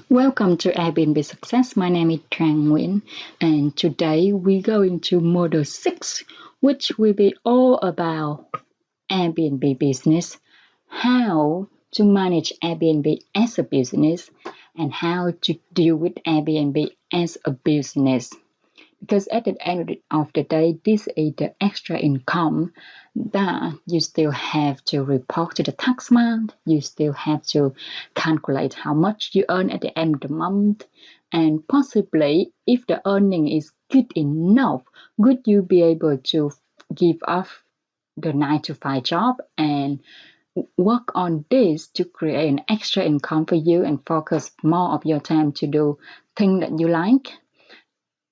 Welcome to Airbnb Success. My name is Trang Nguyen, and today we go into model 6, which will be all about Airbnb business, how to manage Airbnb as a business, and how to deal with Airbnb as a business. Because at the end of the day, this is the extra income that you still have to report to the tax man. You still have to calculate how much you earn at the end of the month. And possibly, if the earning is good enough, would you be able to give up the 9 to 5 job and work on this to create an extra income for you and focus more of your time to do things that you like?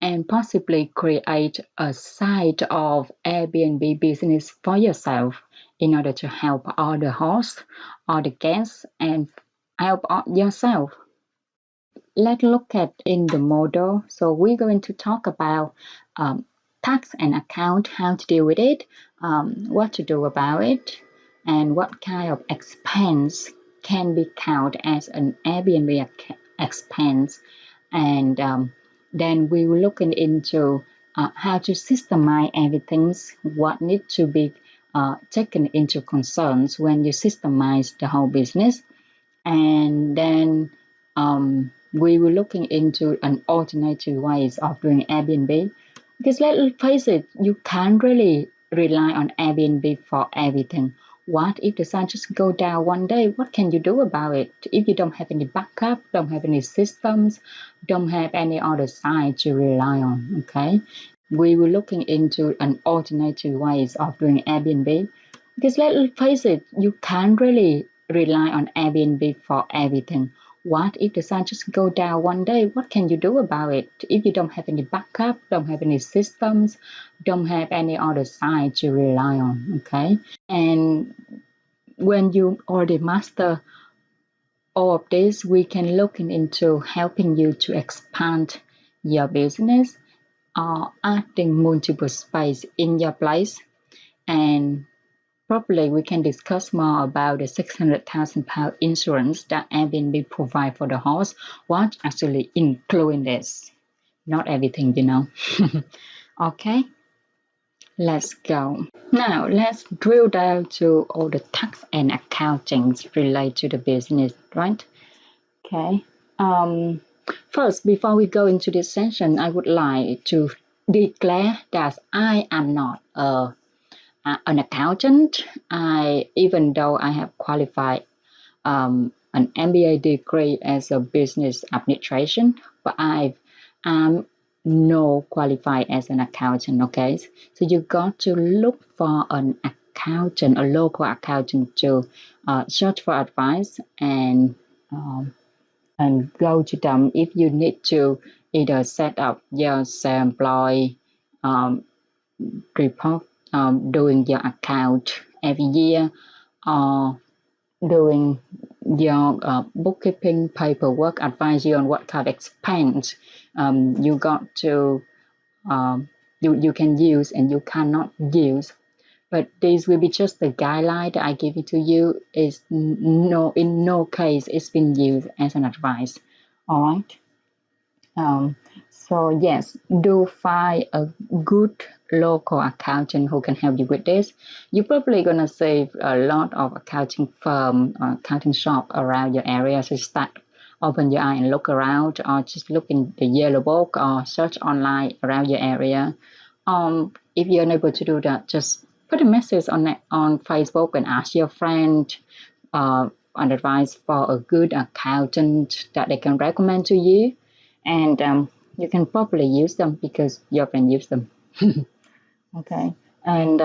And possibly create a side of Airbnb business for yourself in order to help all the hosts, all the guests, and help yourself. Let's look at in the model. So we're going to talk about tax and account, how to deal with it, what to do about it, and what kind of expense can be counted as an Airbnb expense. And then we will look into how to systemize everything, what needs to be taken into concerns when you systemize the whole business. And then we will looking into an alternative ways of doing Airbnb. Because let's face it, you can't really rely on Airbnb for everything. What if the sun just go down one day? What can you do about it? If you don't have any backup, don't have any systems, don't have any other side to rely on, okay? We were looking into an alternative ways of doing Airbnb. Because let's face it, you can't really rely on Airbnb for everything. What if the sun just go down one day? What can you do about it? If you don't have any backup, don't have any systems, don't have any other side to rely on, okay? And when you already master all of this, we can look into helping you to expand your business or adding multiple space in your place. And probably we can discuss more about the £600,000 insurance that Airbnb provide for the host. What actually including this? Not everything, you know. Okay, let's go. Now let's drill down to all the tax and accounting related to the business, right? Okay. First, before we go into this session, I would like to declare that I am not an accountant. Even though I have qualified an MBA degree as a business administration, but I am no qualified as an accountant. Okay, so you got to look for an accountant, a local accountant, to search for advice and go to them if you need to either set up your self-employed report, doing your account every year, or doing your bookkeeping paperwork, advise you on what kind of expense you got to you can use and you cannot use. But this will be just the guideline that I give it to you. Is in no case it's been used as an advice. All right. So yes, do find a good local accountant who can help you with this. You're probably gonna save a lot of accounting firm, accounting shop around your area. So start open your eye and look around, or just look in the yellow book or search online around your area. If you're unable to do that, just put a message on Facebook and ask your friend on advice for a good accountant that they can recommend to you, and you can probably use them because you can use them. Okay, and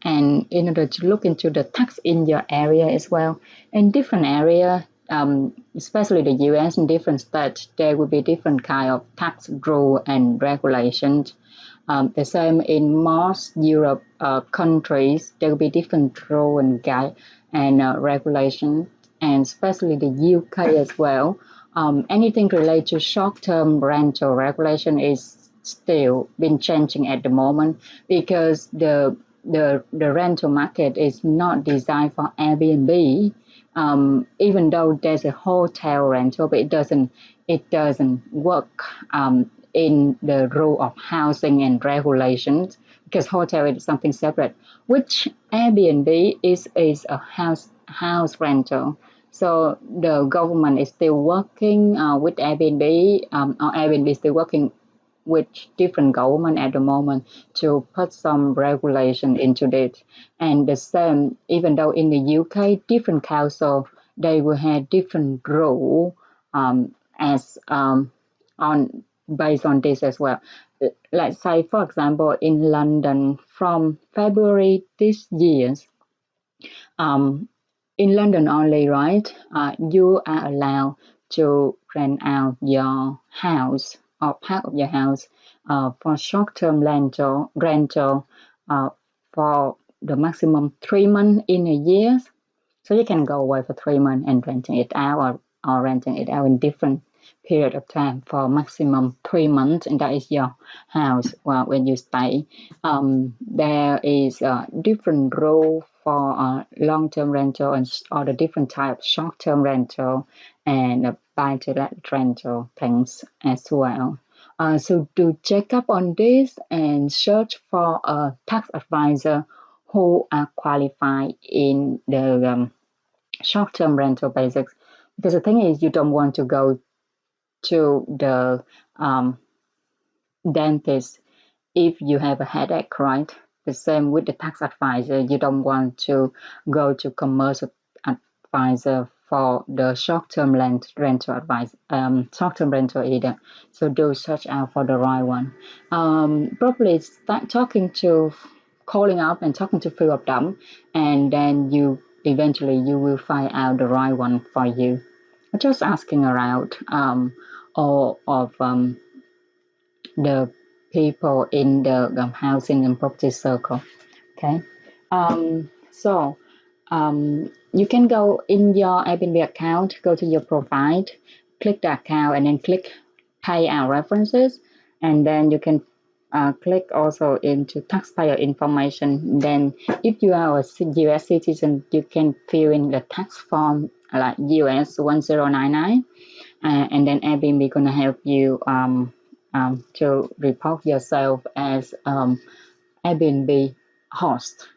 in order to look into the tax in your area as well, in different area, especially the US, in different states, there will be different kind of tax rule and regulations. The same in most Europe countries, there will be different rule and guide and regulation, and especially the UK as well. Anything related to short-term rental regulation is still been changing at the moment because the rental market is not designed for Airbnb. even though there's a hotel rental, but it doesn't work in the rule of housing and regulations, because hotel is something separate, which Airbnb is a house rental. So the government is still working with Airbnb, or Airbnb is still working with different government at the moment to put some regulation into it. And the same, even though in the UK, different council, they will have different rule as on based on this as well. Let's say, for example, in London, from February this year, um, in London only, right? You are allowed to rent out your house or part of your house for short-term rental uh, for the maximum 3 months in a year. So you can go away for 3 months and renting it out, or renting it out in different period of time for maximum 3 months, and that is your house when you stay. There is a different rule for long-term rental and all the different types, short-term rental and buy-to-let rental things as well. So do check up on this and search for a tax advisor who are qualified in the short-term rental basics. Because the thing is, you don't want to go to the dentist if you have a headache, right? The same with the tax advisor. You don't want to go to commercial advisor for the short-term rental advice, short-term rental either. So do search out for the right one. Probably start calling up and talking to a few of them, and then you will find out the right one for you. Just asking around or of the people in the housing and property circle. Okay. So you can go in your Airbnb account, go to your profile, click the account, and then click pay our references, and then you can click also into taxpayer information. Then if you are a US citizen, you can fill in the tax form like US 1099, and then Airbnb gonna help you to report yourself as Airbnb host,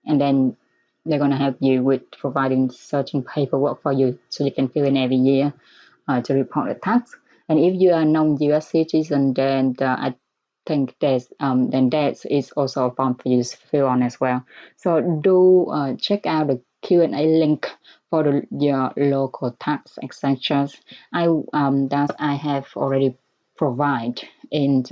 and then they're gonna help you with providing certain paperwork for you so you can fill in every year to report the tax. And if you are non-US citizen, then I think that is also a form for you to fill on as well. So do check out the Q&A link for your local tax etc. That I have already provided in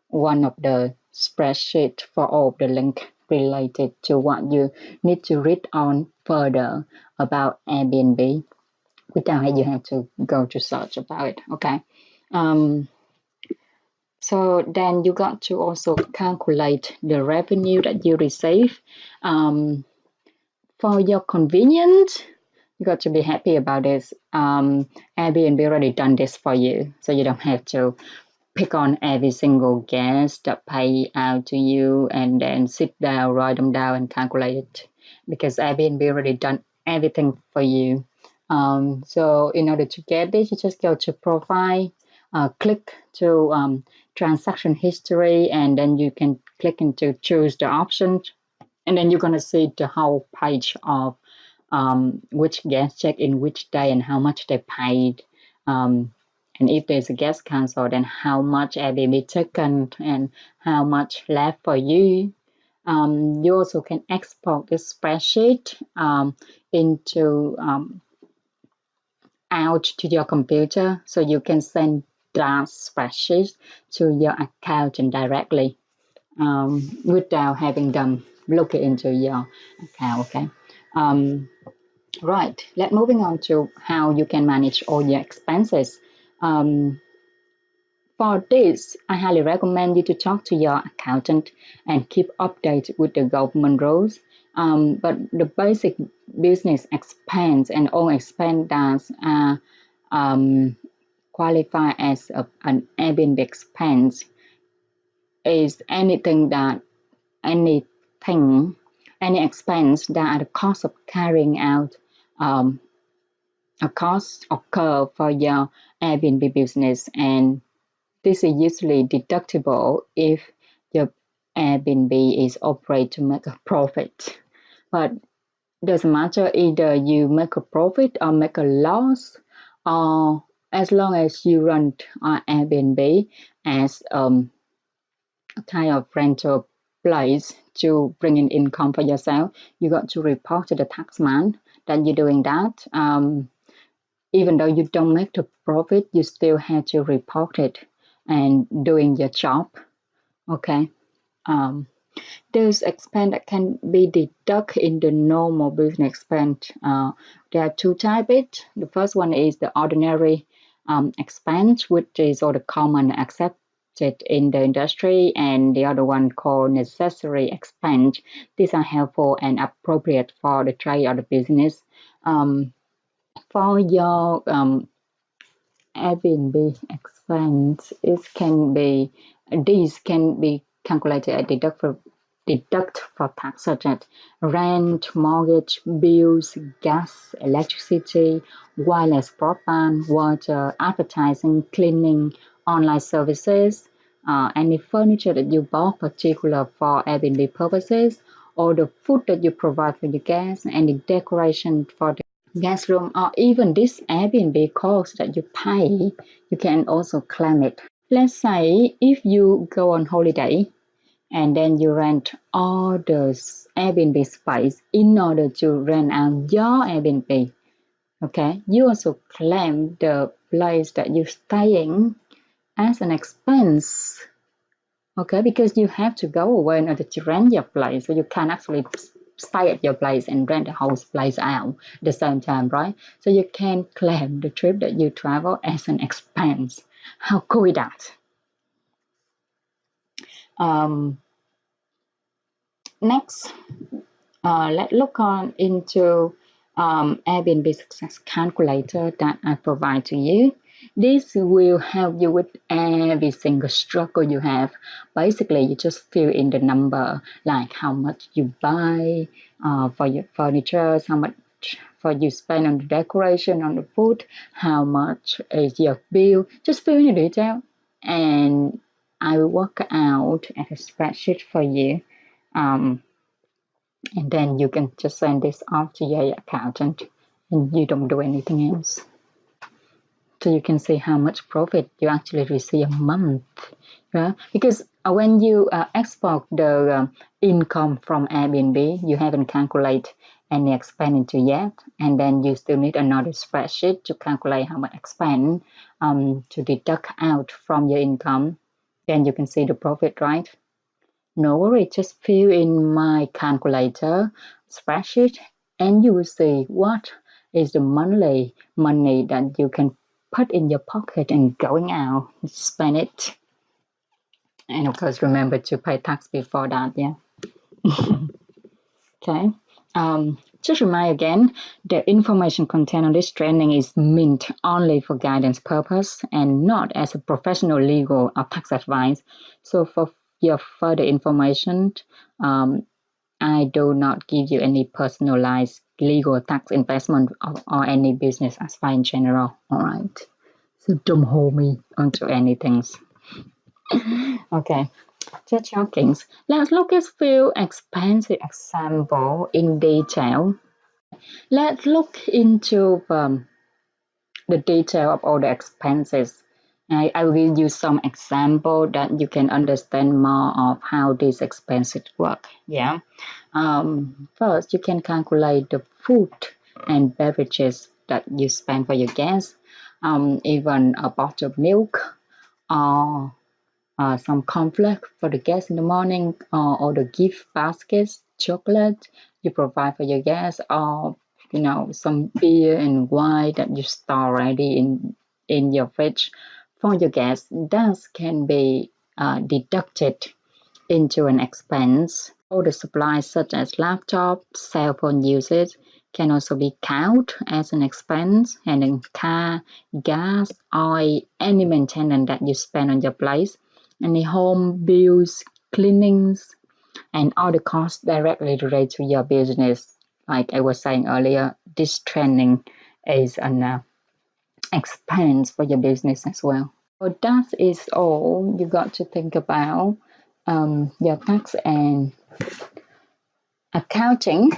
one of the spreadsheet for all of the link related to what you need to read on further about Airbnb without you have to go to search about it. Okay. So then you got to also calculate the revenue that you receive. For your convenience, you got to be happy about this. Airbnb already done this for you, so you don't have to pick on every single guest that pay out to you and then sit down, write them down and calculate it, because Airbnb already done everything for you. So in order to get this, you just go to profile, click to transaction history, and then you can click into choose the options, and then you're going to see the whole page of which guest checked in which day and how much they paid. And if there's a guest cancel, then how much Airbnb taken and how much left for you. You also can export this spreadsheet into out to your computer, so you can send that spreadsheet to your accountant directly without having them look into your account. Okay. Right. Let's moving on to how you can manage all your expenses. For this, I highly recommend you to talk to your accountant and keep updated with the government rules. But the basic business expense and all expense that are qualify as an Airbnb expense is anything, any expense that are the cost of carrying out a cost occur for your Airbnb business, and this is usually deductible if your Airbnb is operated to make a profit. But doesn't matter, either you make a profit or make a loss, or as long as you run Airbnb as a kind of rental place to bring in income for yourself, you got to report to the taxman that you're doing that. Even though you don't make the profit, you still have to report it and doing your job. Okay. Um, those expense that can be deducted in the normal business expense. There are two types. The first one is the ordinary expense, which is all the common accepted in the industry, and the other one called necessary expense. These are helpful and appropriate for the trade or the business. For your Airbnb expense, these can be calculated at deduct for tax such as rent, mortgage, bills, gas, electricity, wireless broadband, water, advertising, cleaning, online services, any furniture that you bought particular for Airbnb purposes, or the food that you provide for your guests, and the decoration for the guest room, or even this Airbnb cost that you pay, you can also claim it. Let's say if you go on holiday and then you rent all the Airbnb space in order to rent out your Airbnb. Okay, you also claim the place that you're staying as an expense. Okay, because you have to go away in order to rent your place, so you can't actually stay at your place and rent the whole place out at the same time, right? So you can claim the trip that you travel as an expense. How cool is that? Um, Next, let's look on into Airbnb success calculator that I provide to you. This will help you with every single struggle you have. Basically, you just fill in the number, like how much you buy for your furniture, how much for you spend on the decoration, on the food, how much is your bill. Just fill in the detail, and I will work out a spreadsheet for you. Um, and then you can just send this off to your accountant, and you don't do anything else. So you can see how much profit you actually receive a month. Yeah? Because when you export the income from Airbnb, you haven't calculated any expenditure yet, and then you still need another spreadsheet to calculate how much expense to deduct out from your income. Then you can see the profit, right? No worry, just fill in my calculator spreadsheet, and you will see what is the monthly money that you can put in your pocket and going out, spend it. And of course, remember to pay tax before that, yeah. Okay. Just remind again, the information contained on this training is meant only for guidance purpose and not as a professional legal or tax advice. So for your further information, I do not give you any personalized legal tax investment or any business advice in general. All right. So don't hold me onto anything. Okay. Just joking. Let's look at a few expensive examples in detail. Let's look into the detail of all the expenses. I will give you some example that you can understand more of how these expenses work. Yeah. First, you can calculate the food and beverages that you spend for your guests. Even a bottle of milk or some cornflakes for the guests in the morning, or the gift baskets, chocolate you provide for your guests, or some beer and wine that you store ready in your fridge for your guests. That can be deducted into an expense. All the supplies such as laptop, cell phone usage can also be counted as an expense, and then car, gas, oil, any maintenance that you spend on your place, any home bills, cleanings, and all the costs directly related to your business. Like I was saying earlier, this training is an expense for your business as well. So that is all you got to think about your tax and accounting.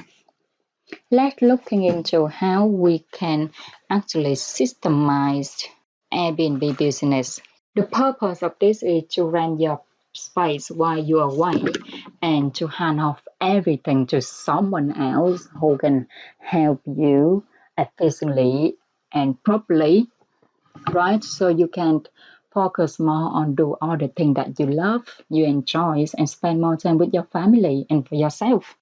Let's looking into how we can actually systemize Airbnb business. The purpose of this is to rent your space while you are away and to hand off everything to someone else who can help you efficiently and properly, right? So you can focus more on do all the things that you love, you enjoy, and spend more time with your family and for yourself.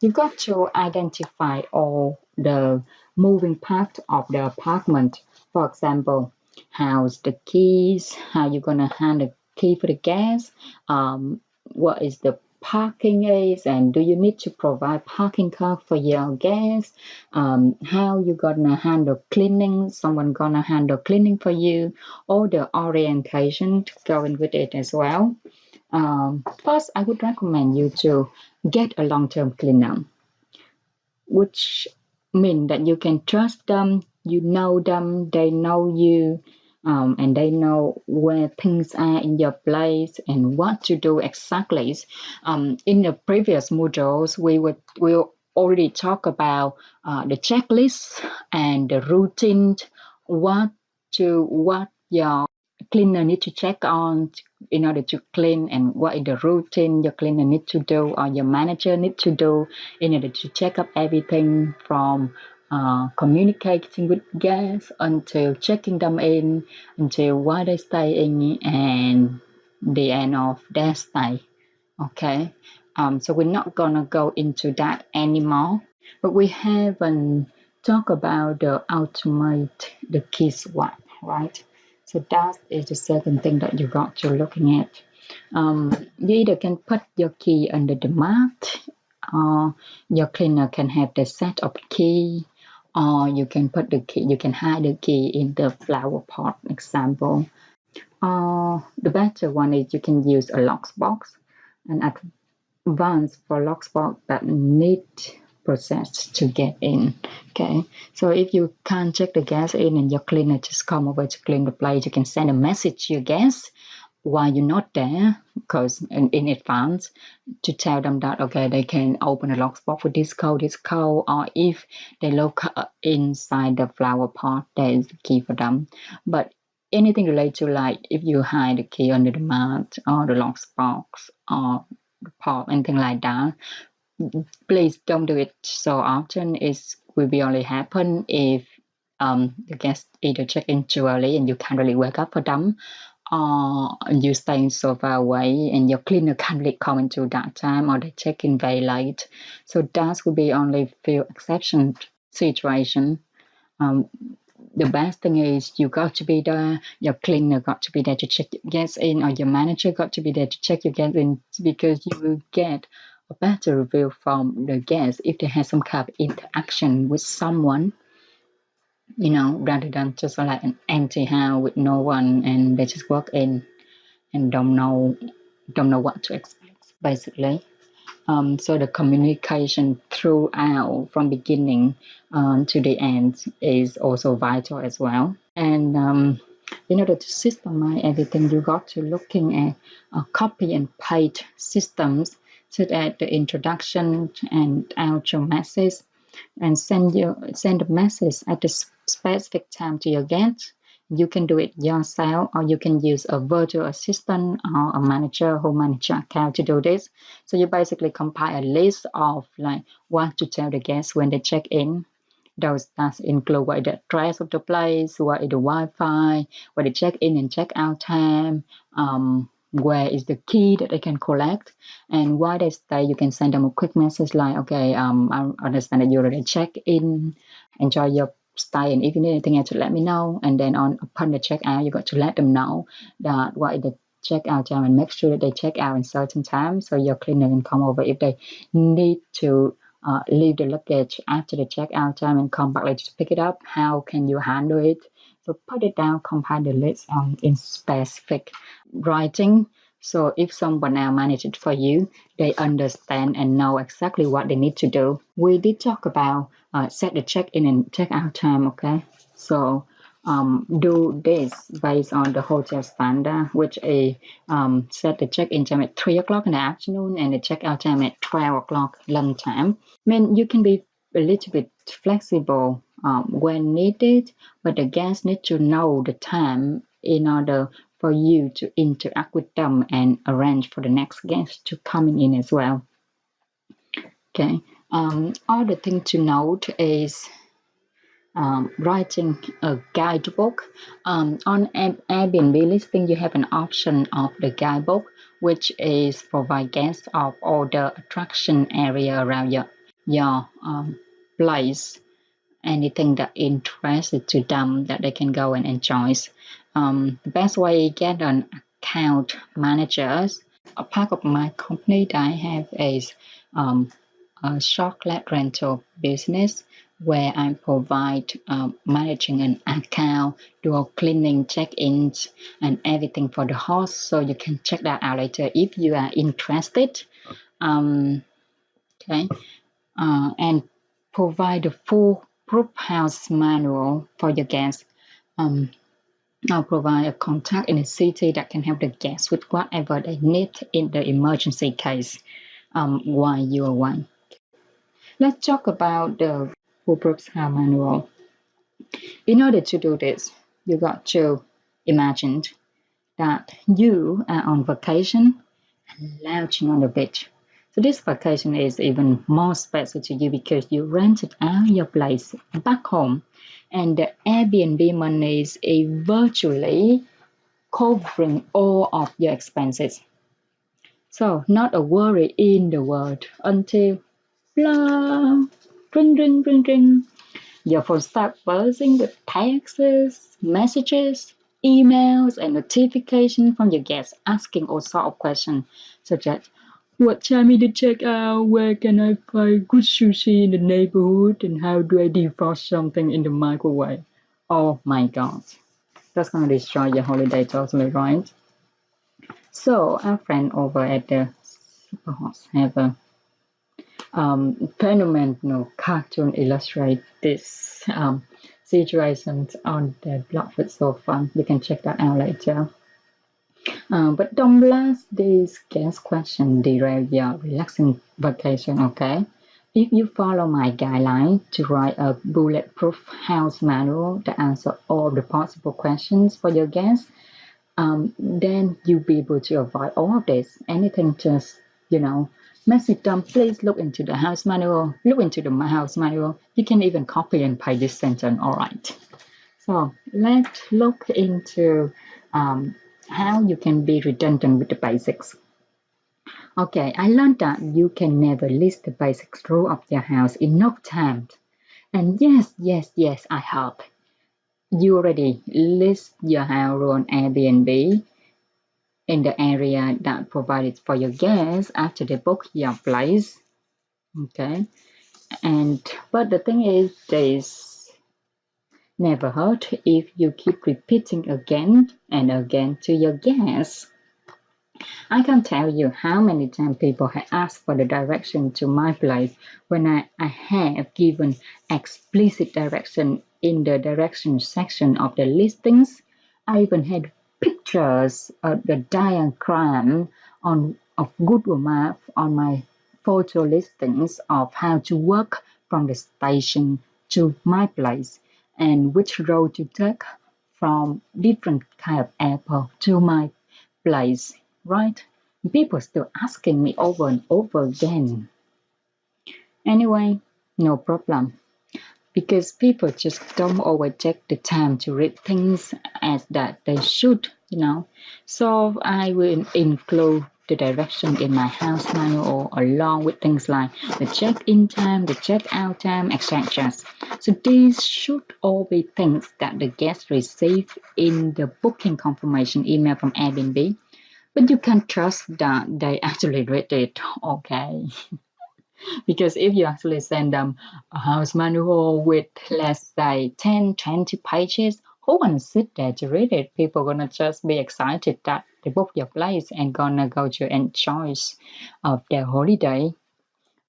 You got to identify all the moving parts of the apartment. For example, how's the keys, how you're gonna hand the key for the guests, what is the parking is, and do you need to provide parking car for your guests, how you gonna handle cleaning, someone gonna handle cleaning for you, all the orientation going with it as well. First, I would recommend you to get a long-term cleaner, which mean that you can trust them, you know them, they know you, and they know where things are in your place and what to do exactly. In the previous modules, we already talk about the checklist and the routine, what your cleaner need to check on in order to clean, and what is the routine your cleaner need to do or your manager need to do in order to check up everything from communicating with guests until checking them in until why they stay in and the end of their stay. Okay, so we're not gonna go into that anymore, but we haven't talked about the ultimate, the key swap, right? So that is the second thing that you got to looking at. You either can put your key under the mat, or your cleaner can have the set of key, or you can put the key, you can hide the key in the flower pot example. The better one is you can use a lockbox, an advanced for lockbox that need process to get in. Okay, so if you can't check the guest in and your cleaner just come over to clean the place, you can send a message to your guests while you're not there, because in advance, to tell them that okay, they can open a lockbox with this code, or if they look inside the flower pot, there is the key for them. But anything related to, like if you hide the key under the mat or the lockbox or the pot, anything like that, please don't do it so often. It will be only happen if the guest either check in too early and you can't really wake up for them, or you staying so far away and your cleaner can't really come into that time, or they check in very late. So that will be only few exception situation. Um, the best thing is you got to be there, your cleaner got to be there to check your guests in, or your manager got to be there to check your guests in, because you will get a better review from the guests if they have some kind of interaction with someone, rather than just like an empty house with no one and they just walk in and don't know what to expect, basically. So the communication throughout from beginning to the end is also vital as well. And in order to systemize everything, you got to looking at copy and paste systems, such as the introduction and outro message, and send a message at the specific time to your guests. You can do it yourself, or you can use a virtual assistant or a manager who manage your account to do this. So you basically compile a list of like what to tell the guests when they check in. Those that include what is the address of the place, what is the Wi-Fi, what the check-in and check-out time, where is the key that they can collect, and while they stay, you can send them a quick message like, okay, I understand that you already checked in, enjoy your stay, and if you need anything else, let me know. And then upon the checkout, you got to let them know that what is the checkout time, and make sure that they check out in certain time so your cleaner can come over if they need to leave the luggage after the checkout time and come back later to pick it up. How can you handle it? So put it down, compile the list in specific writing So if someone else manages it for you, they understand and know exactly what they need to do. We did talk about set the check-in and check-out time, okay? So do this based on the hotel standard, which is set the check-in time at 3 o'clock in the afternoon and the check-out time at 12 o'clock lunchtime. I mean, you can be a little bit flexible when needed, but the guests need to know the time in order for you to interact with them and arrange for the next guest to coming in as well. Okay. Other thing to note is writing a guidebook. On Airbnb listing, you have an option of the guidebook, which is provide guests of all the attraction area around your place, anything that interested to them that they can go and enjoy. The best way to get an account managers. A part of my company that I have is a chocolate rental business where I provide managing an account, do all cleaning, check-ins, and everything for the host. So you can check that out later if you are interested. Okay, and provide a foolproof house manual for your guests. I'll provide a contact in the city that can help the guests with whatever they need in the emergency case while you are away. Let's talk about the Foolproof house manual. In order to do this, you got to imagine that you are on vacation and lounging on the beach. So this vacation is even more special to you because you rented out your place back home and the Airbnb money is virtually covering all of your expenses. So not a worry in the world until blah, ring, ring, ring, ring. Your phone starts buzzing with texts, messages, emails, and notifications from your guests asking all sorts of questions, such as what time is the check out? Where can I find good sushi in the neighborhood? And how do I defrost something in the microwave? Oh my god, that's gonna destroy your holiday totally, right? So our friend over at the Superhouse have a phenomenal cartoon illustrate this situations on the blog. It's so fun. You can check that out later. But don't let this guest question derail your relaxing vacation, okay? If you follow my guideline to write a bulletproof house manual that answers all the possible questions for your guests, then you'll be able to avoid all of this. Anything just, message them, please look into the house manual, look into the house manual. You can even copy and paste this sentence, all right? So let's look into how you can be redundant with the basics. Okay, I learned that you can never list the basics rule of your house enough times. And yes, I hope you already list your house rule on Airbnb in the area that provided for your guests after they book your place. Okay, but the thing is, this never hurt if you keep repeating again and again to your guests. I can't tell you how many times people have asked for the direction to my place when I have given explicit direction in the direction section of the listings. I even had pictures of the diagram of Google Maps on my photo listings of how to walk from the station to my place and which road to take from different kind of airport to my place, right? People still asking me over and over again. Anyway, no problem. Because people just don't always take the time to read things as that they should. So I will include the direction in my house manual along with things like the check-in time, the check-out time, etc. So these should all be things that the guests receive in the booking confirmation email from Airbnb. But you can trust that they actually read it, okay? Because if you actually send them a house manual with, let's say, 10, 20 pages, who want to sit there to read it? People are going to just be excited that they book your place and gonna go to enjoy of their holiday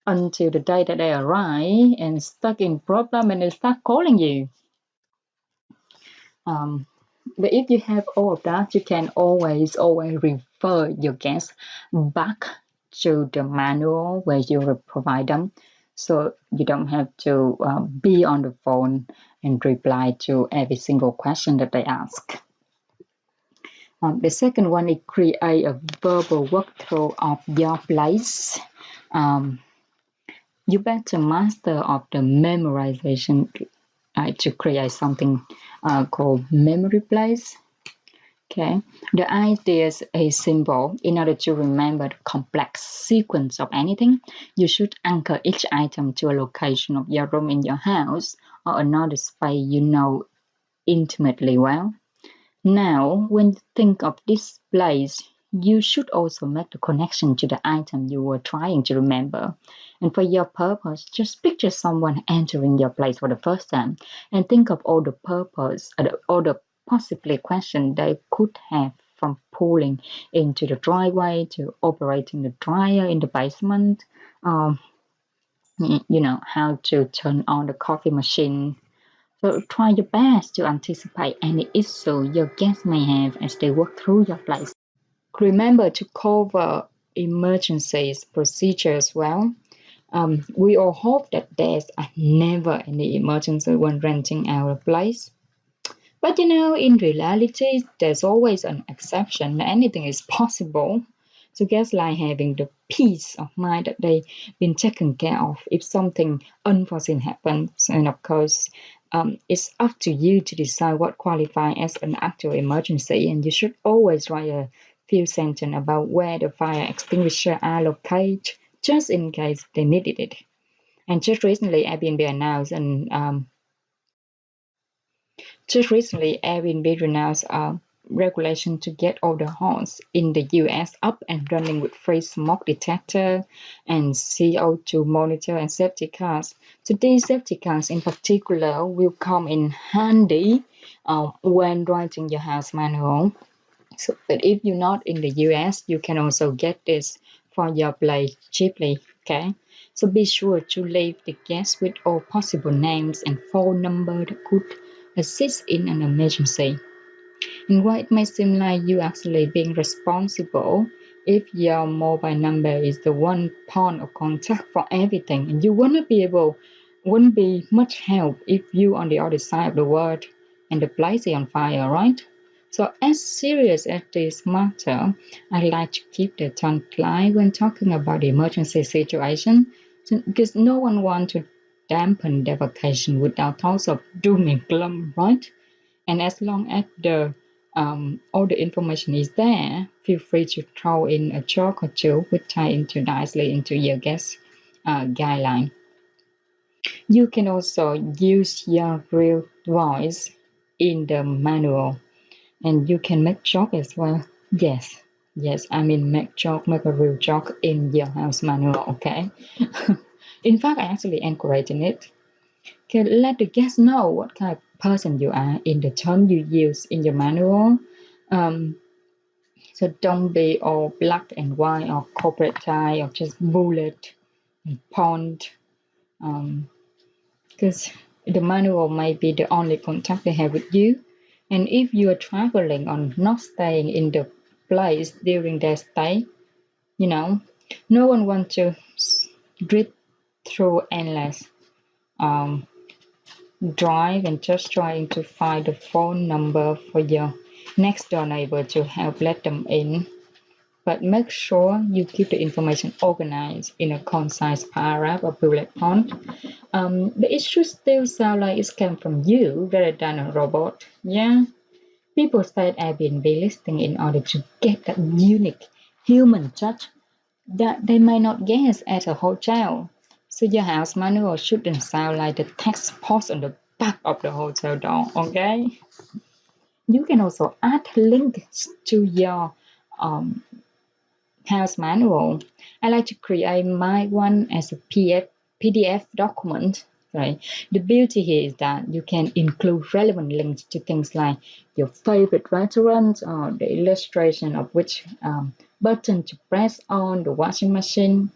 until the day that they arrive and stuck in problem and they start calling you. Um, but if you have all of that, you can always refer your guests back to the manual where you will provide them, so you don't have to be on the phone and reply to every single question that they ask. The second one is create a verbal walkthrough of your place. Um, you better master of the memorization to create something called memory place. Okay, the idea is simple. In order to remember the complex sequence of anything, you should anchor each item to a location of your room in your house or another space you know intimately well. Now, when you think of this place, you should also make the connection to the item you were trying to remember. And for your purpose, just picture someone entering your place for the first time and think of all the all the possibly questions they could have, from pulling into the driveway to operating the dryer in the basement, um, how to turn on the coffee machine. So try your best to anticipate any issue your guests may have as they walk through your place. Remember to cover emergencies procedure as well. We all hope that there's never any emergency when renting our place. But in reality, there's always an exception. Anything is possible. So guests like having the peace of mind that they've been taken care of if something unforeseen happens. And of course, it's up to you to decide what qualifies as an actual emergency. And you should always write a few sentences about where the fire extinguisher are located, just in case they needed it. And Airbnb announced a regulation to get all the homes in the US up and running with free smoke detector and CO2 monitor and safety cars. So these safety cars in particular will come in handy when writing your house manual. So, but if you're not in the US, you can also get this for your place cheaply. Okay, so be sure to leave the guests with all possible names and phone number that could assist in an emergency. And while it may seem like you actually being responsible, if your mobile number is the one point of contact for everything, and you wouldn't be much help if you on the other side of the world and the place is on fire, right? So as serious as this matter, I like to keep the tongue tied when talking about the emergency situation, because no one wants to dampen their vacation without thoughts of doom and gloom, right? And as long as all the information is there, feel free to throw in a joke or two which tie into nicely into your guest guideline. You can also use your real voice in the manual, and you can make joke as well. Yes, I mean make a real joke in your house manual, okay? In fact, I actually encouraging it. Okay, let the guests know what kind of person you are in the term you use in your manual. Um, so don't be all black and white or corporate tie or just bullet and point. Because the manual may be the only contact they have with you. And if you are traveling or not staying in the place during their stay, no one wants to drift through endless um, drive and just trying to find the phone number for your next door neighbor to help let them in. But make sure you keep the information organized in a concise paragraph or bullet point. But it should still sound like it came from you rather than a robot. Yeah. People start Airbnb listing in order to get that unique human touch that they may not get at a hotel. So your house manual shouldn't sound like the text post on the back of the hotel door, okay? You can also add links to your um, house manual. I like to create my one as a PDF document right? The beauty here is that you can include relevant links to things like your favorite restaurants or the illustration of which button to press on the washing machine.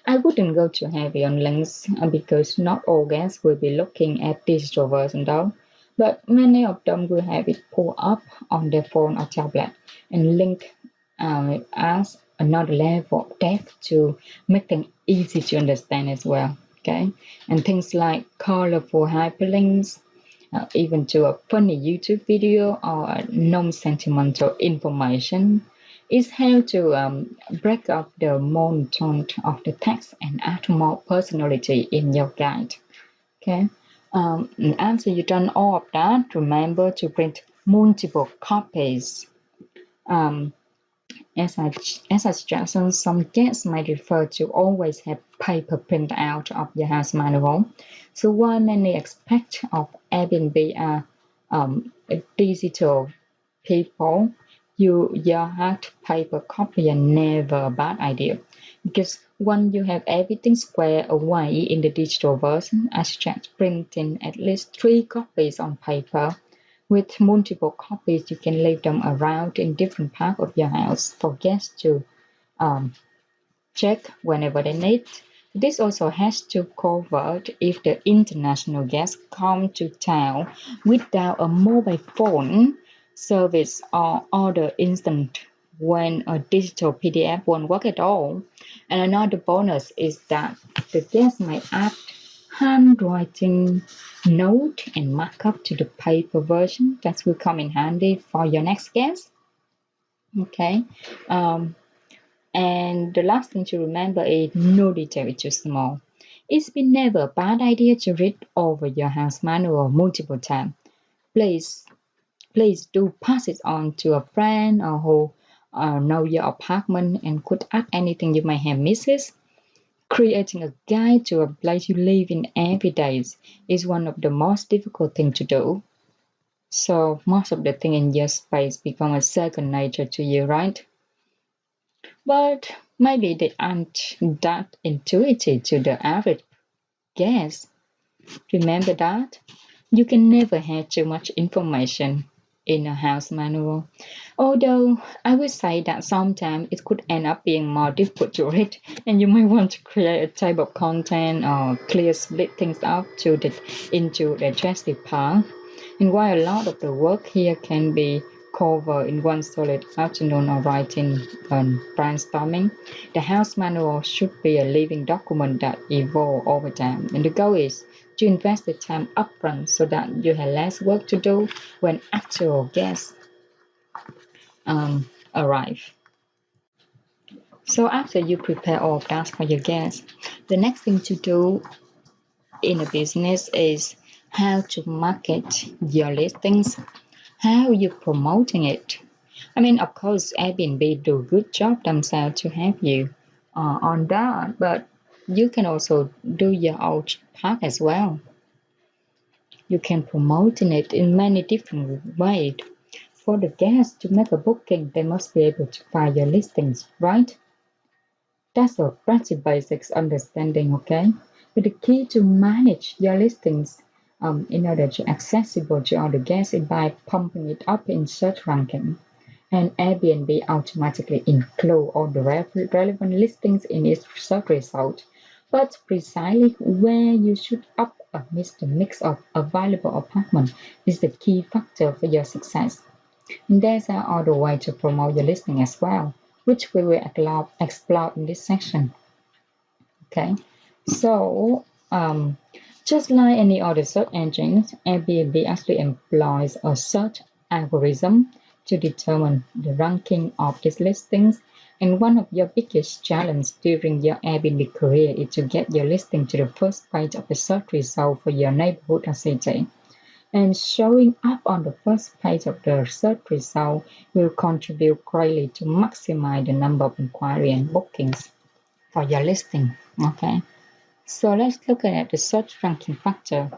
I wouldn't go too heavy on links because not all guests will be looking at digital version though, but many of them will have it pulled up on their phone or tablet and link as another level of depth to make them easy to understand as well. Okay, and things like colorful hyperlinks, even to a funny YouTube video or a non-sentimental information, is how to break up the monotone of the text and add more personality in your guide. Okay. And after you've done all of that, remember to print multiple copies. Um, as I suggested, some guests might refer to always have paper printout of your house manual. So while many aspects of Airbnb are digital people, your hard paper copy are never a bad idea because when you have everything squared away in the digital version, I suggest printing at least 3 copies on paper. With multiple copies, you can leave them around in different parts of your house for guests to um, check whenever they need. This also has to cover if the international guests come to town without a mobile phone service or order instant when a digital PDF won't work at all. And another bonus is that the guests might add handwriting note and markup to the paper version. That will come in handy for your next guest. Okay. Um, and the last thing to remember is no detail is too small. It's been never a bad idea to read over your house manual multiple times. Please, please do pass it on to a friend or who know your apartment and could add anything you may have missed. Creating a guide to a place you live in every day is one of the most difficult things to do. So most of the things in your space become a second nature to you, right? But maybe they aren't that intuitive to the average guest. Remember that you can never have too much information in a house manual. Although I would say that sometimes it could end up being more difficult to read, and you might want to create a table of content or clear split things up into the attractive part. And while a lot of the work here can be covered in one solid afternoon or writing and brainstorming, the house manual should be a living document that evolves over time. And the goal is to invest the time upfront so that you have less work to do when actual guests arrive. So after you prepare all of that for your guests, the next thing to do in a business is how to market your listings. How are you promoting it? I mean, of course, Airbnb do a good job themselves to help you on that, but you can also do your own part as well. You can promote it in many different ways. For the guests to make a booking, they must be able to find your listings, right? That's a pretty basic understanding, okay? But the key to manage your listings in order to accessible to all the guests is by pumping it up in search ranking. And Airbnb automatically include all the relevant listings in its search result. But precisely where you should up amidst the mix of available apartments is the key factor for your success. And there's another way to promote your listing as well, which we will explore in this section. Okay, so just like any other search engines, Airbnb actually employs a search algorithm to determine the ranking of its listings. And one of your biggest challenges during your Airbnb career is to get your listing to the first page of the search result for your neighborhood or city. And showing up on the first page of the search result will contribute greatly to maximize the number of inquiries and bookings for your listing. Okay, so let's look at the search ranking factor.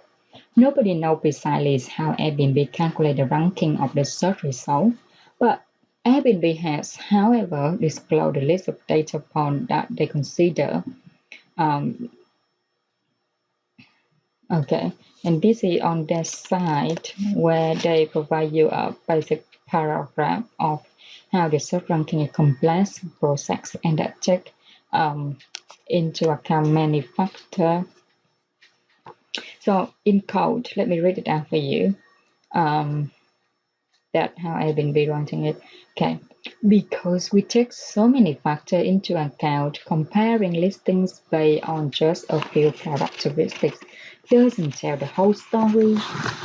Nobody knows precisely how Airbnb calculates the ranking of the search result, but Airbnb has, however, disclosed a list of data points that they consider um, Okay, and this is on their site where they provide you a basic paragraph of how the search ranking is complex process and that take um, into account many factors. So in code, let me read it out for you. Um, that how I've been rewriting it. Okay, because we take so many factors into account, comparing listings based on just a few characteristics doesn't tell the whole story.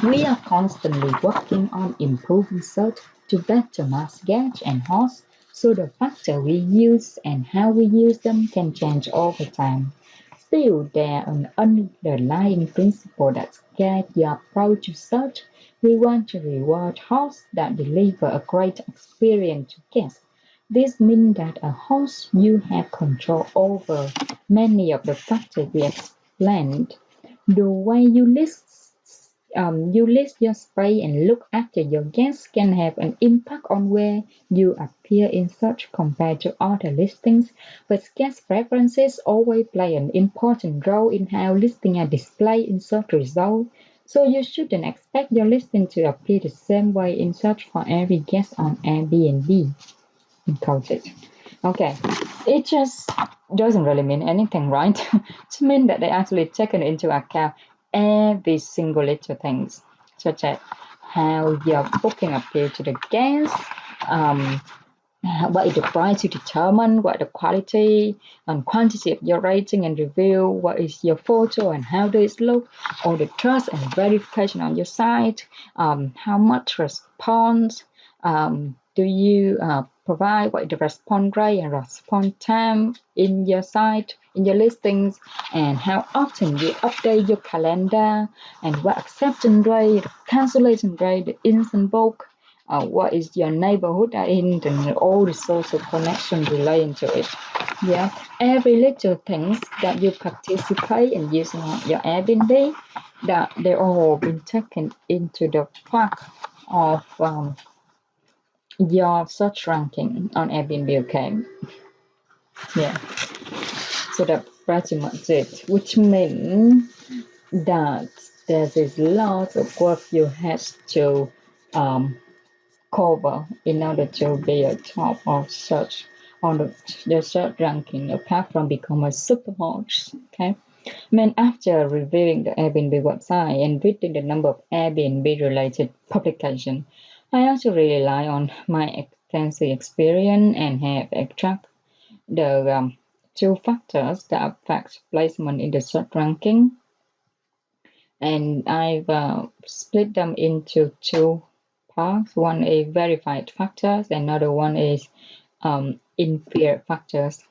We are constantly working on improving search to better mass gauge and host, so the factor we use and how we use them can change over time. Still, there an underlying principle that guides your approach to search. We want to reward hosts that deliver a great experience to guests. This means that a host you have control over many of the factors we explained. The way you list your space and look after your guests can have an impact on where you appear in search compared to other listings, but guest preferences always play an important role in how listings are displayed in search results. So you shouldn't expect your listing to appear the same way in search for every guest on Airbnb. Encoded. Okay, it just doesn't really mean anything, right? It means that they actually taken into account every single little things, such as how your booking appear to the guests, um, what is the price you determine, what the quality and quantity of your rating and review, what is your photo and how does it look, all the trust and verification on your site, how much response do you provide, what is the response rate and response time in your site, in your listings, and how often you update your calendar, and what acceptance rate, cancellation rate, the instant book, what is your neighborhood are in, and all the social connections relating to it. Yeah, every little things that you participate in using your Airbnb, that they all been taken into the part of your search ranking on Airbnb. Okay, yeah. So that's pretty much it, which means that there is lots of work you have to um, cover in order to be a top of search on the search ranking apart from become a superhost. Okay. I mean, after reviewing the Airbnb website and reading the number of Airbnb related publications, I also rely on my extensive experience and have extracted the two factors that affect placement in the search ranking, and I've split them into two parts. One is verified factors, another one is inferior factors.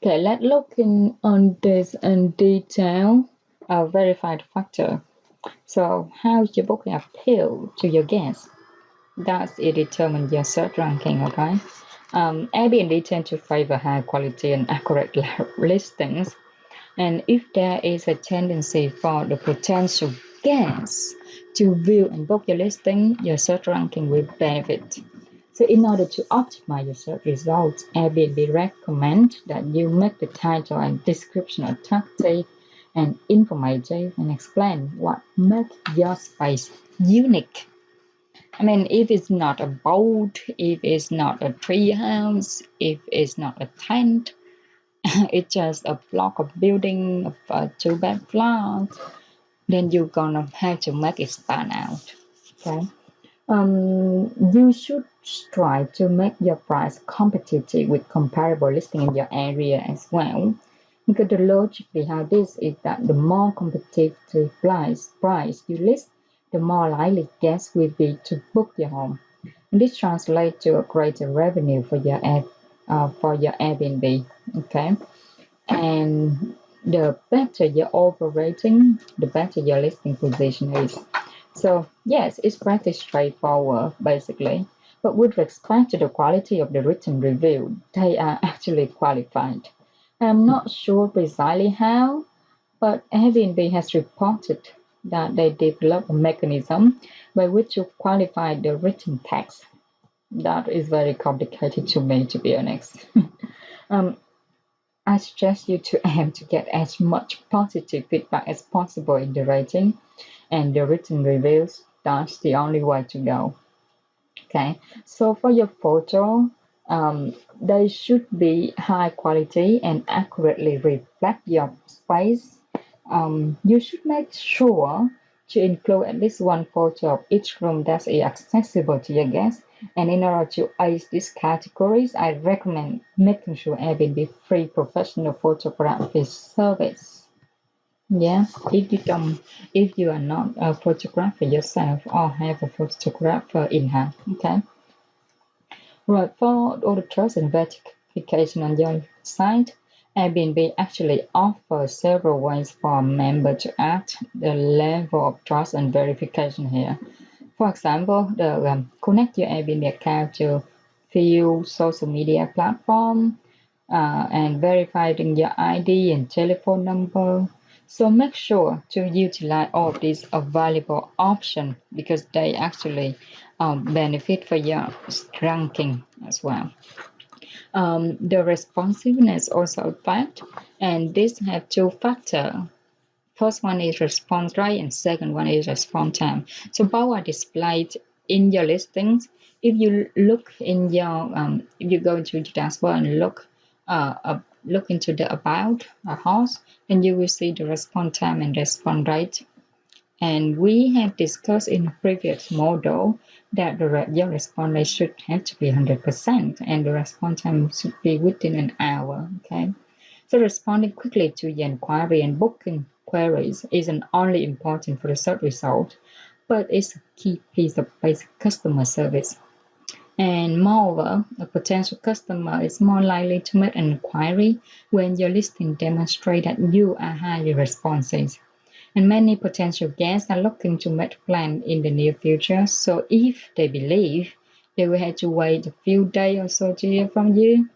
Okay, let's look on this in detail. Verified factor. So, how your booking appeal to your guests? That's it determines your search ranking. Okay. Airbnb tend to favor high quality and accurate listings. And if there is a tendency for the potential guests to view and book your listing, your search ranking will benefit. So in order to optimize your search results, Airbnb recommend that you make the title and description attractive and informative and explain what makes your space unique. I mean, if it's not a boat, if it's not a tree house, if it's not a tent, it's just a block of building of a two-bed flat, then you're gonna have to make it stand out. Okay. You should strive to make your price competitive with comparable listing in your area as well. Because the logic behind this is that the more competitive price you list, the more likely guests will be to book your home. And this translates to a greater revenue for your Airbnb. Okay. And the better your offer rating, the better your listing position is. So yes, it's pretty straightforward basically. But with respect to the quality of the written review, they are actually qualified. I'm not sure precisely how, but Airbnb has reported that they developed a mechanism by which to qualify the written text. That is very complicated to me, to be honest. um, I suggest you to aim to get as much positive feedback as possible in the rating and the written reviews. That's the only way to go. Okay, so for your photo, they should be high quality and accurately reflect your space. You should make sure to include at least one photo of each room that is accessible to your guests. And in order to ace these categories, I recommend making sure Airbnb free professional photography service. Yeah, if you are not a photographer yourself or have a photographer in hand, okay. Right, for all the trust and verification on your site, Airbnb actually offers several ways for a member to add the level of trust and verification here. For example, connect your Airbnb account to few social media platform and verifying your ID and telephone number. So make sure to utilize all of these available options because they actually benefit for your ranking as well. The responsiveness also a fact, and this have two factors. First one is response rate and second one is response time. So both are displayed in your listings. If you look in your, if you go into the dashboard and look into the about a house, then you will see the response time and response rate. And we have discussed in a previous model that your response rate should have to be 100% and the response time should be within an hour. Okay. So responding quickly to your inquiry and booking queries isn't only important for the search result, but it's a key piece of basic customer service. And moreover, a potential customer is more likely to make an inquiry when your listing demonstrates that you are highly responsive. And many potential guests are looking to make plans in the near future, so if they believe they will have to wait a few days or so to hear from you,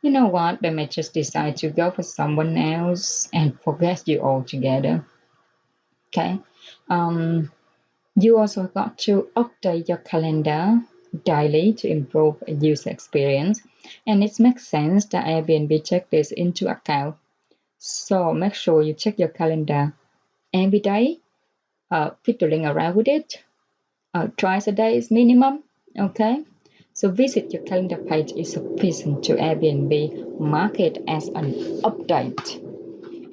you know what? They may just decide to go for someone else and forget you altogether. Okay. You also got to update your calendar daily to improve user experience, and it makes sense that Airbnb take this into account. So make sure you check your calendar every day, fiddling around with it. Twice a day is minimum. Okay. So visit your calendar page is sufficient to Airbnb mark it as an update.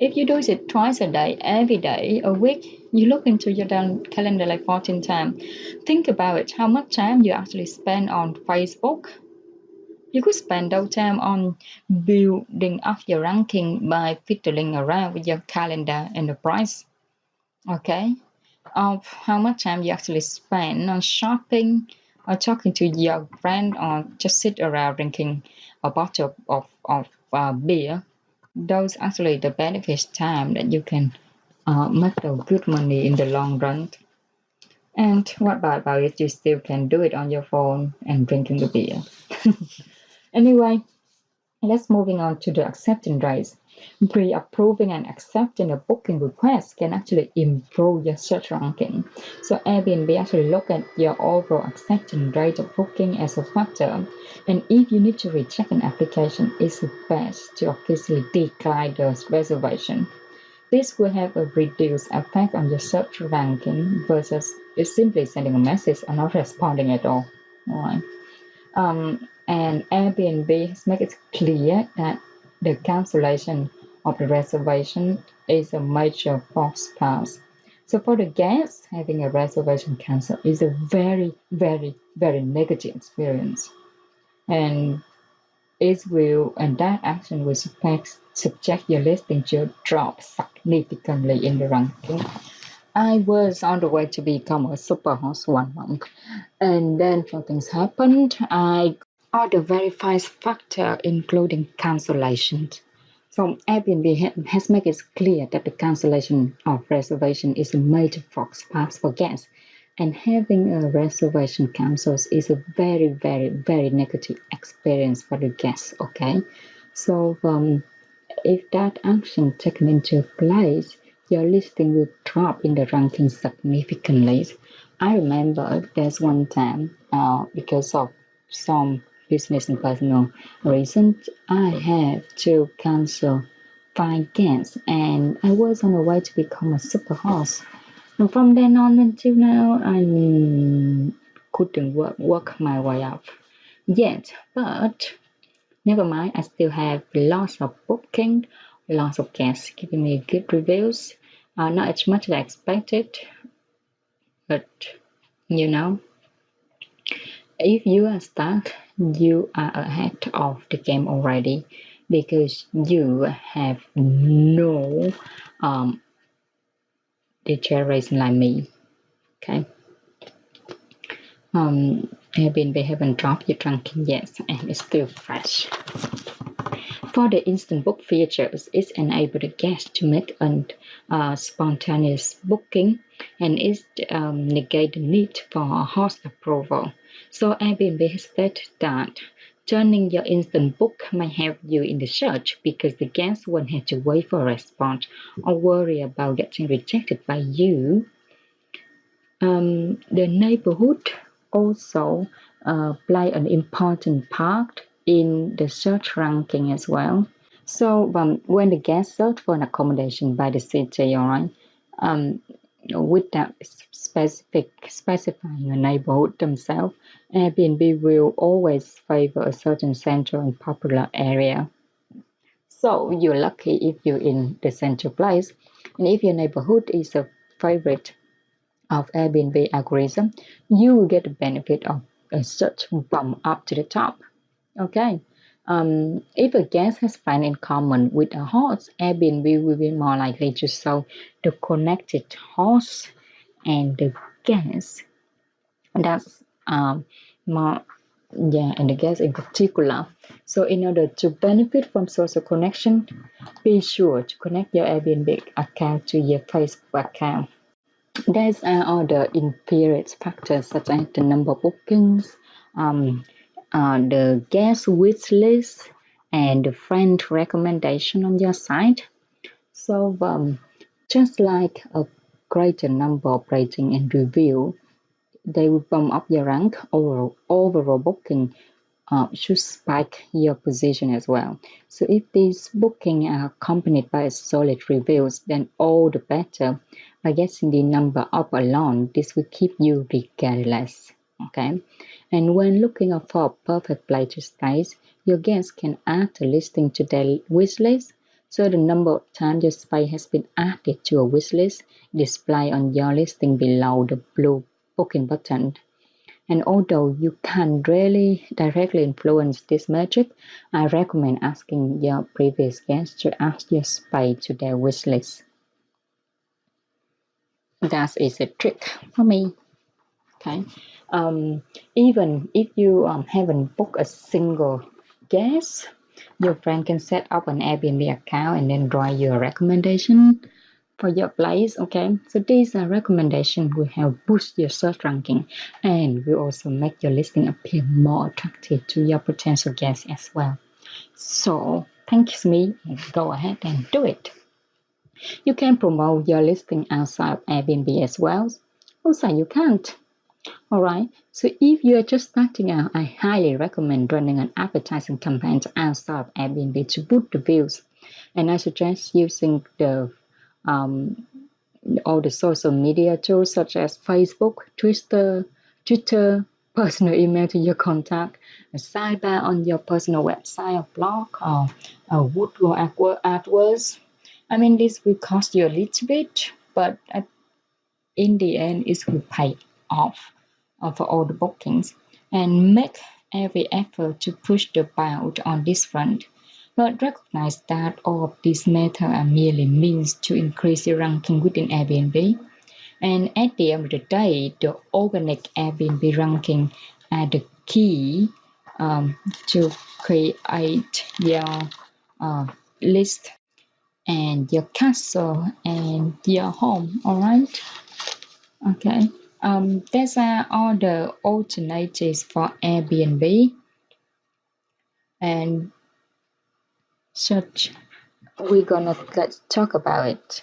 If you do it twice a day, every day, a week, you look into your calendar like 14 times. Think about it, how much time you actually spend on Facebook. You could spend that time on building up your ranking by fiddling around with your calendar and the price. Okay, of how much time you actually spend on shopping or talking to your friend or just sit around drinking a bottle of beer. Those actually the benefits time that you can make the good money in the long run. And what about it? You still can do it on your phone and drinking the beer. Anyway, let's moving on to the acceptance rates. Pre-approving and accepting a booking request can actually improve your search ranking. So Airbnb actually look at your overall acceptance rate of booking as a factor. And if you need to reject an application, it's best to officially decline the reservation. This will have a reduced effect on your search ranking versus just simply sending a message or not responding at all. All right. And Airbnb has made it clear that the cancellation of the reservation is a major false pass. So for the guests, having a reservation cancelled is a very, very, very negative experience. And that action will subject your listing to drop significantly in the ranking. I was on the way to become a superhost 1 month, and then some things happened. I got the verified factor, including cancellations. So Airbnb has made it clear that the cancellation of reservation is a major fox pass for guests, and having a reservation cancelled is a very, very, very negative experience for the guests. Okay, so if that action taken into place, your listing will drop in the ranking significantly. I remember there's one time because of some business and personal reasons, I had to cancel 5 guests, and I was on the way to become a super host. And from then on until now, I couldn't work my way up yet, but never mind. I still have lots of booking, lots of guests giving me good reviews. Not as much as I expected, but you know, if you are stuck, you are ahead of the game already because you have no deterioration like me. Okay. Airbnb haven't dropped your trunking yet and it's still fresh. For the instant book features, it enables the guest to make a spontaneous booking and it negates the need for a host approval. So Airbnb has stated that turning your instant book may help you in the search because the guest won't have to wait for a response or worry about getting rejected by you. The neighborhood also play an important part in the search ranking as well. So when the guests search for an accommodation by the city, all right, um, without specifying a neighborhood themselves, Airbnb will always favor a certain central and popular area. So you're lucky if you're in the central place, and if your neighborhood is a favorite of Airbnb algorithm, you will get the benefit of a search bump up to the top. Okay. If a guest has friends in common with a host, Airbnb will be more likely to show the connected host and the guest. That's more, yeah, and the guest in particular. So, in order to benefit from social connection, be sure to connect your Airbnb account to your Facebook account. There's other inherent factors such as the number of bookings, um, the guest wish list, and the friend recommendation on your site. So, just like a greater number of rating and review, they will bump up your rank or overall booking should spike your position as well. So if these bookings are accompanied by solid reviews, then all the better. By getting the number up alone, this will keep you regardless. Okay. And when looking for a perfect place to stay, your guests can add a listing to their wish list. So the number of times your stay has been added to a wish list display on your listing below the blue booking button. And although you can't really directly influence this metric, I recommend asking your previous guests to add your space to their wish list. That is a trick for me. Okay. Even if you haven't booked a single guest, your friend can set up an Airbnb account and then write your recommendation for your place. Okay, so these recommendations will help boost your search ranking and will also make your listing appear more attractive to your potential guests as well. So thanks me and go ahead and do it. You can promote your listing outside of Airbnb as well. Also, you can't. Alright, so if you are just starting out, I highly recommend running an advertising campaign outside of Airbnb to boost the views. And I suggest using the all the social media tools such as Facebook, Twitter, personal email to your contact, a sidebar on your personal website or blog, or a Woodward AdWords. I mean, this will cost you a little bit, but in the end, it will pay off for all the bookings and make every effort to push the boat on this front. But recognize that all of these methods are merely means to increase your ranking within Airbnb. And at the end of the day, the organic Airbnb ranking are the key to create your list and your castle and your home. All right. Okay. These are all the alternatives for Airbnb and such. Let's talk about it.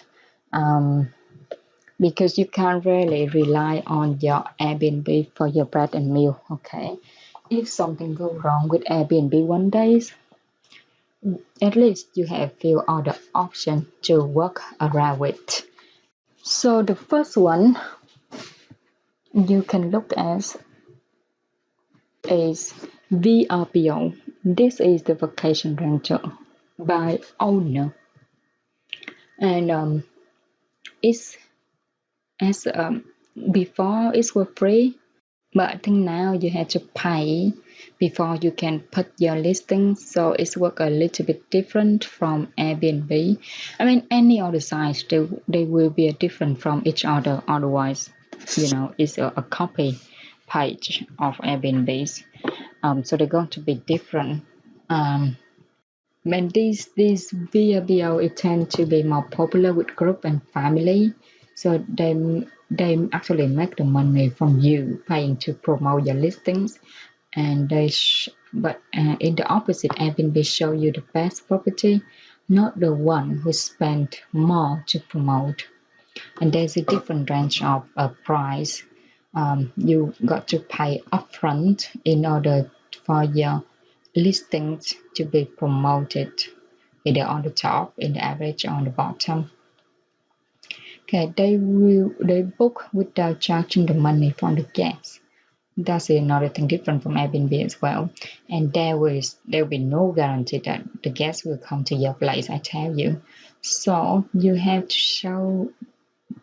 Because you can't really rely on your Airbnb for your bread and meal. Okay. if something goes wrong with Airbnb one day, at least you have few other options to work around with. So the first one you can look at is VRBO. This is the vacation rental by owner, and it's as before it was free, but I think now you have to pay before you can put your listing. So it's work a little bit different from Airbnb. I mean, any other sites they will be different from each other. Otherwise, it's a copy page of Airbnbs. So they're going to be different. And these VRBO it tend to be more popular with group and family, so they actually make the money from you paying to promote your listings, and but in the opposite, Airbnb show you the best property, not the one who spent more to promote. And there's a different range of price. You got to pay upfront in order for your listings to be promoted, either on the top, in the average, or on the bottom. Okay, they book without charging the money from the guests. That's another thing different from Airbnb as well. And there will be no guarantee that the guests will come to your place, I tell you. So you have to show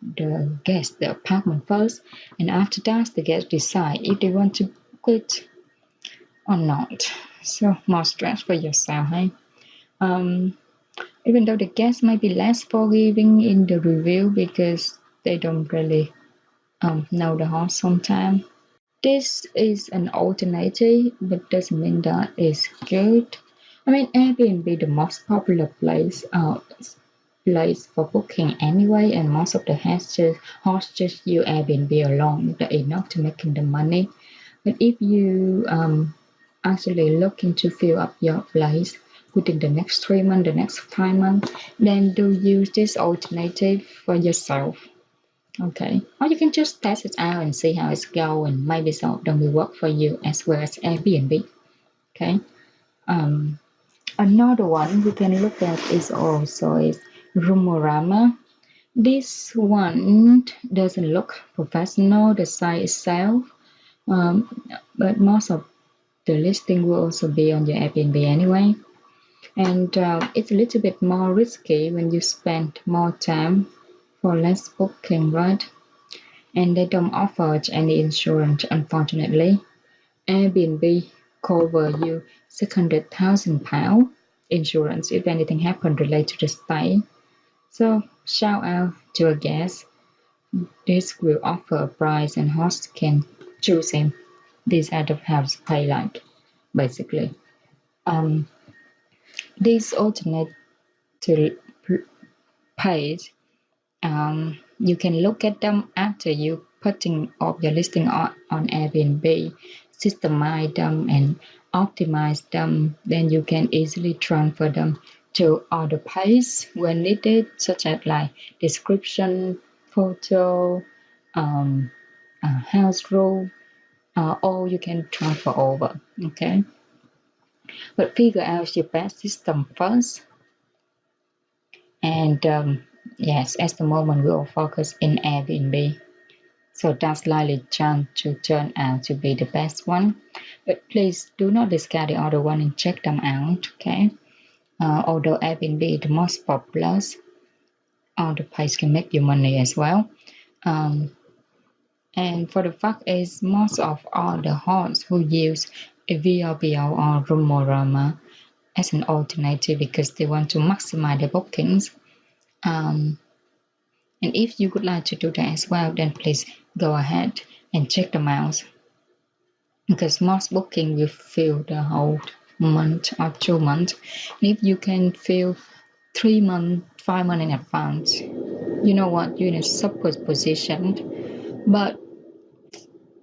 the guest the apartment first, and after that the guests decide if they want to book it or not. So more stress for yourself, hey? Even though the guests might be less forgiving in the review because they don't really know the house sometimes. This is an alternative, but doesn't mean that it's good. I mean, Airbnb the most popular place for booking anyway, and most of the hosts just use Airbnb alone. They're enough to making the money. But if you actually looking to fill up your place within the next 3 months, the next 5 months, then do use this alternative for yourself. Okay, or you can just test it out and see how it's going, and maybe some of them will work for you as well as Airbnb. Okay. Another one we can look at is Roomorama. This one doesn't look professional, the site itself, but most of the listing will also be on your Airbnb anyway. And it's a little bit more risky when you spend more time for less booking, right? And they don't offer any insurance, unfortunately. Airbnb cover you £600,000 insurance if anything happened related to the stay. So shout out to a guest. This will offer a price and host can choose him. These are the house pay like, basically. This alternate to page, you can look at them after you putting up your listing on Airbnb, systemize them and optimize them. Then you can easily transfer them to other pages when needed, such as like description, photo, house rule, or you can transfer over. Okay, but figure out your best system first. And yes, at the moment we will focus in Airbnb. So that's likely chance to turn out to be the best one. But please do not discard the other one and check them out, okay? Although Airbnb is the most popular, other place can make you money as well. And for the fact is, most of all the hosts who use a VRBO or Roomorama as an alternative because they want to maximize their bookings. And if you would like to do that as well, then please go ahead and check them out. Because most booking will fill the whole month or 2 months. And if you can fill 3 months, 5 months in advance, you know what, you're in a super position. But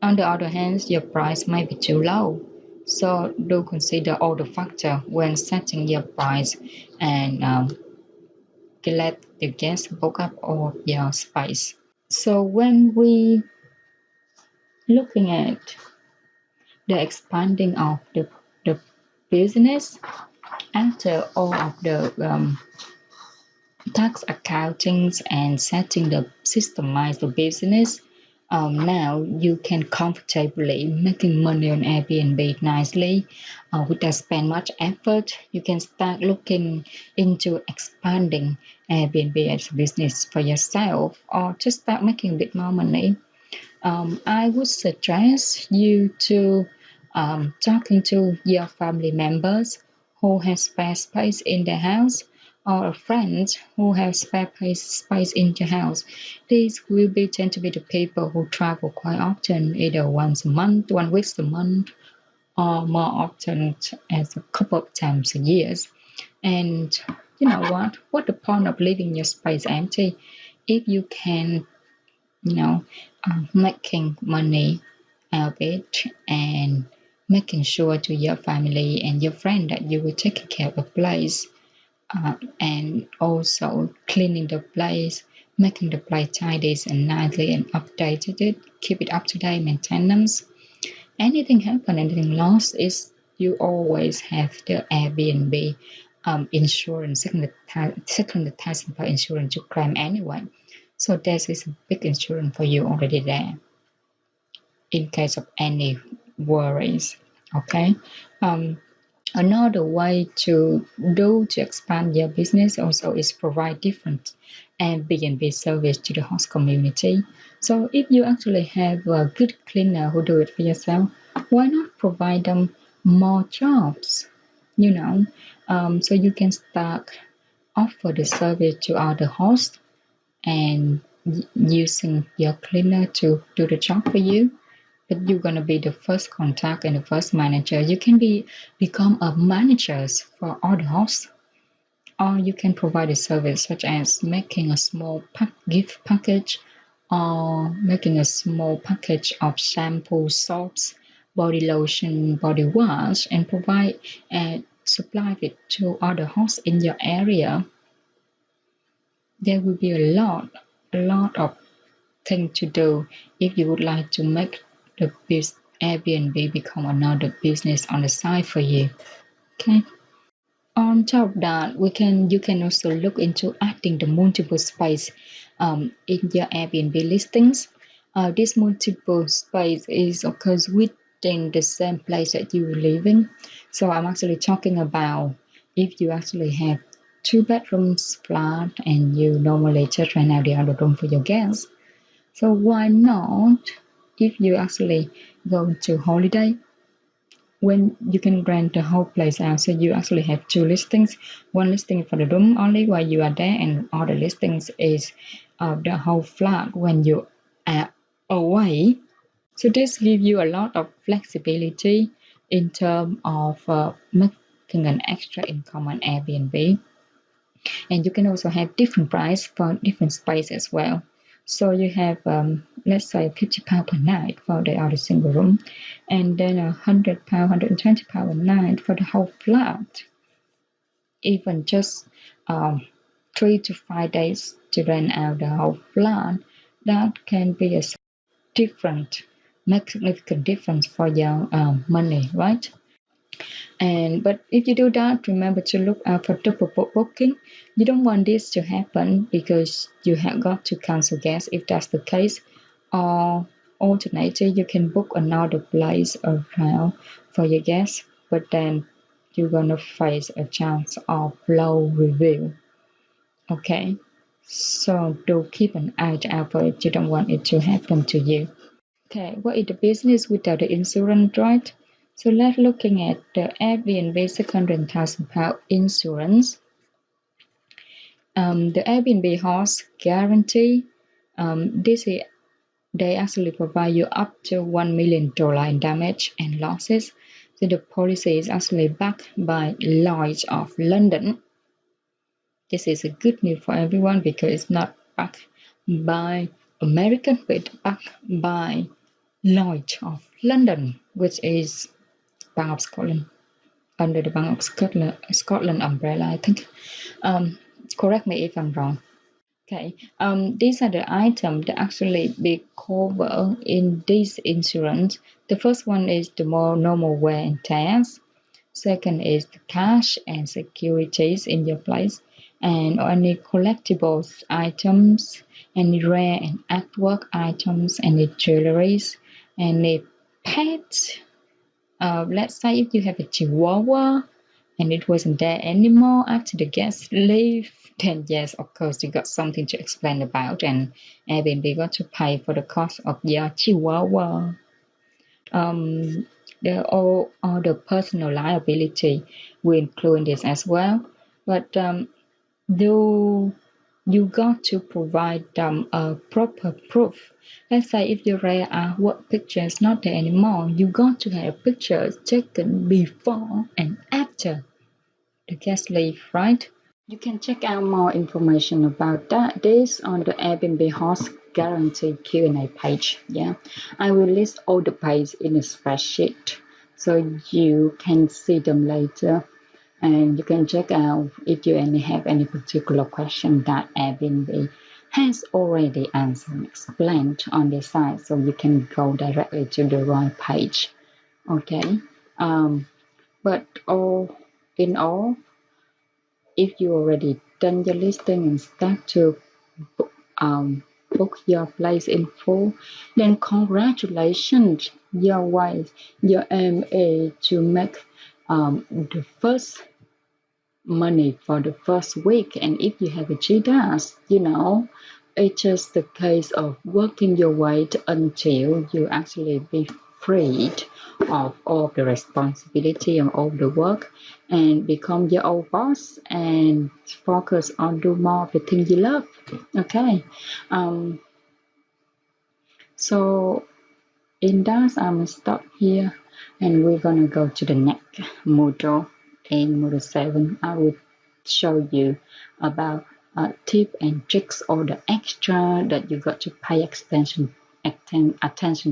on the other hand, your price might be too low. So do consider all the factors when setting your price and let the guests book up all your space. So when we looking at the expanding of the business after all of the tax accountings and setting the systemize the business. Now you can comfortably making money on Airbnb nicely without spend much effort. You can start looking into expanding Airbnb as a business for yourself, or just start making a bit more money. I would suggest you to talking to your family members who have spare space in their house, or friends who have spare space in your house. These will be tend to be the people who travel quite often, either once a month, 1 week a month, or more often as a couple of times a year. And you know what? What the point of leaving your space empty if you can, you know, making money out of it and making sure to your family and your friend that you will take care of the place, and also cleaning the place, making the place tidy and nicely and updated it, keep it up to date maintenance. Anything happen, anything lost, is you always have the Airbnb insurance, second the thousand per insurance to claim anyway. So this is a big insurance for you already there in case of any worries. Okay. Um, Another way to do to expand your business also is provide different Airbnb service to the host community. So if you actually have a good cleaner who do it for yourself, why not provide them more jobs? You know, so you can start offer the service to other hosts and using your cleaner to do the job for you. But you're gonna be the first contact and the first manager. You can become a manager for all the hosts, or you can provide a service such as making a small gift package, or making a small package of shampoo, soaps, body lotion, body wash, and provide and supply it to other hosts in your area. There will be a lot of thing to do if you would like to make the Airbnb become another business on the side for you. Okay. On top of that, you can also look into adding the multiple space in your Airbnb listings. This multiple space is of course within the same place that you are living. So I'm actually talking about if you actually have 2 bedrooms flat and you normally just rent out the other room for your guests. So why not, if you actually go to holiday, when you can rent the whole place out, so you actually have 2 listings. One listing for the room only while you are there, and other listings is the whole flat when you are away. So this gives you a lot of flexibility in terms of making an extra income on Airbnb. And you can also have different price for different space as well. So you have let's say £50 per night for the other single room, and then £100, £120 a night for the whole flat. Even just 3 to 5 days to rent out the whole flat, that can be a different, make significant difference for your money, right? But if you do that, remember to look out for double booking. You don't want this to happen because you have got to cancel guests if that's the case. Or alternatively, you can book another place around for your guests, but then you're gonna face a chance of low review. Okay, so do keep an eye out for it. You don't want it to happen to you. Okay, what is the business without the insurance, right? So let's looking at the Airbnb £600,000 insurance. The Airbnb host guarantee, they actually provide you up to $1 million in damage and losses. So the policy is actually backed by Lloyd's of London. This is a good news for everyone because it's not backed by American, but backed by Lloyd's of London, which is Bank of Scotland, under the Bank of Scotland umbrella, I think. Correct me if I'm wrong. Okay, these are the items that actually be covered in this insurance. The first one is the more normal wear and tears. Second is the cash and securities in your place, and any collectibles items, any rare and artwork items, any jewelries, any pets. Let's say if you have a chihuahua and it wasn't there anymore after the guests leave, then yes, of course, you got something to explain about, and Airbnb got to pay for the cost of your chihuahua. Um, all the personal liability will include this as well, but you got to provide them a proper proof. Let's say if your rare artwork picture is not there anymore, you got to have pictures taken before and after the guest leave, right? You can check out more information about this on the Airbnb host guarantee Q&A page. Yeah, I will list all the pages in a spreadsheet so you can see them later, and you can check out if you have any particular question that Airbnb has already answered and explained on the site, so you can go directly to the right page. Okay, but all in all, if you already done your listing and start to um, book your place in full, then congratulations, your wife. Your aim is to make the first money for the first week. And if you have a GDAS, it's just the case of working your way until you actually be freed of all the responsibility and all the work and become your own boss and focus on do more of the things you love. Okay. Um, so in that, I'm gonna stop here and we're gonna go to the next module. In module 7, I will show you about tip and tricks or the extra that you got to pay attention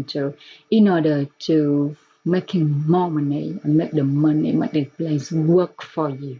to in order to making more money and make the place work for you.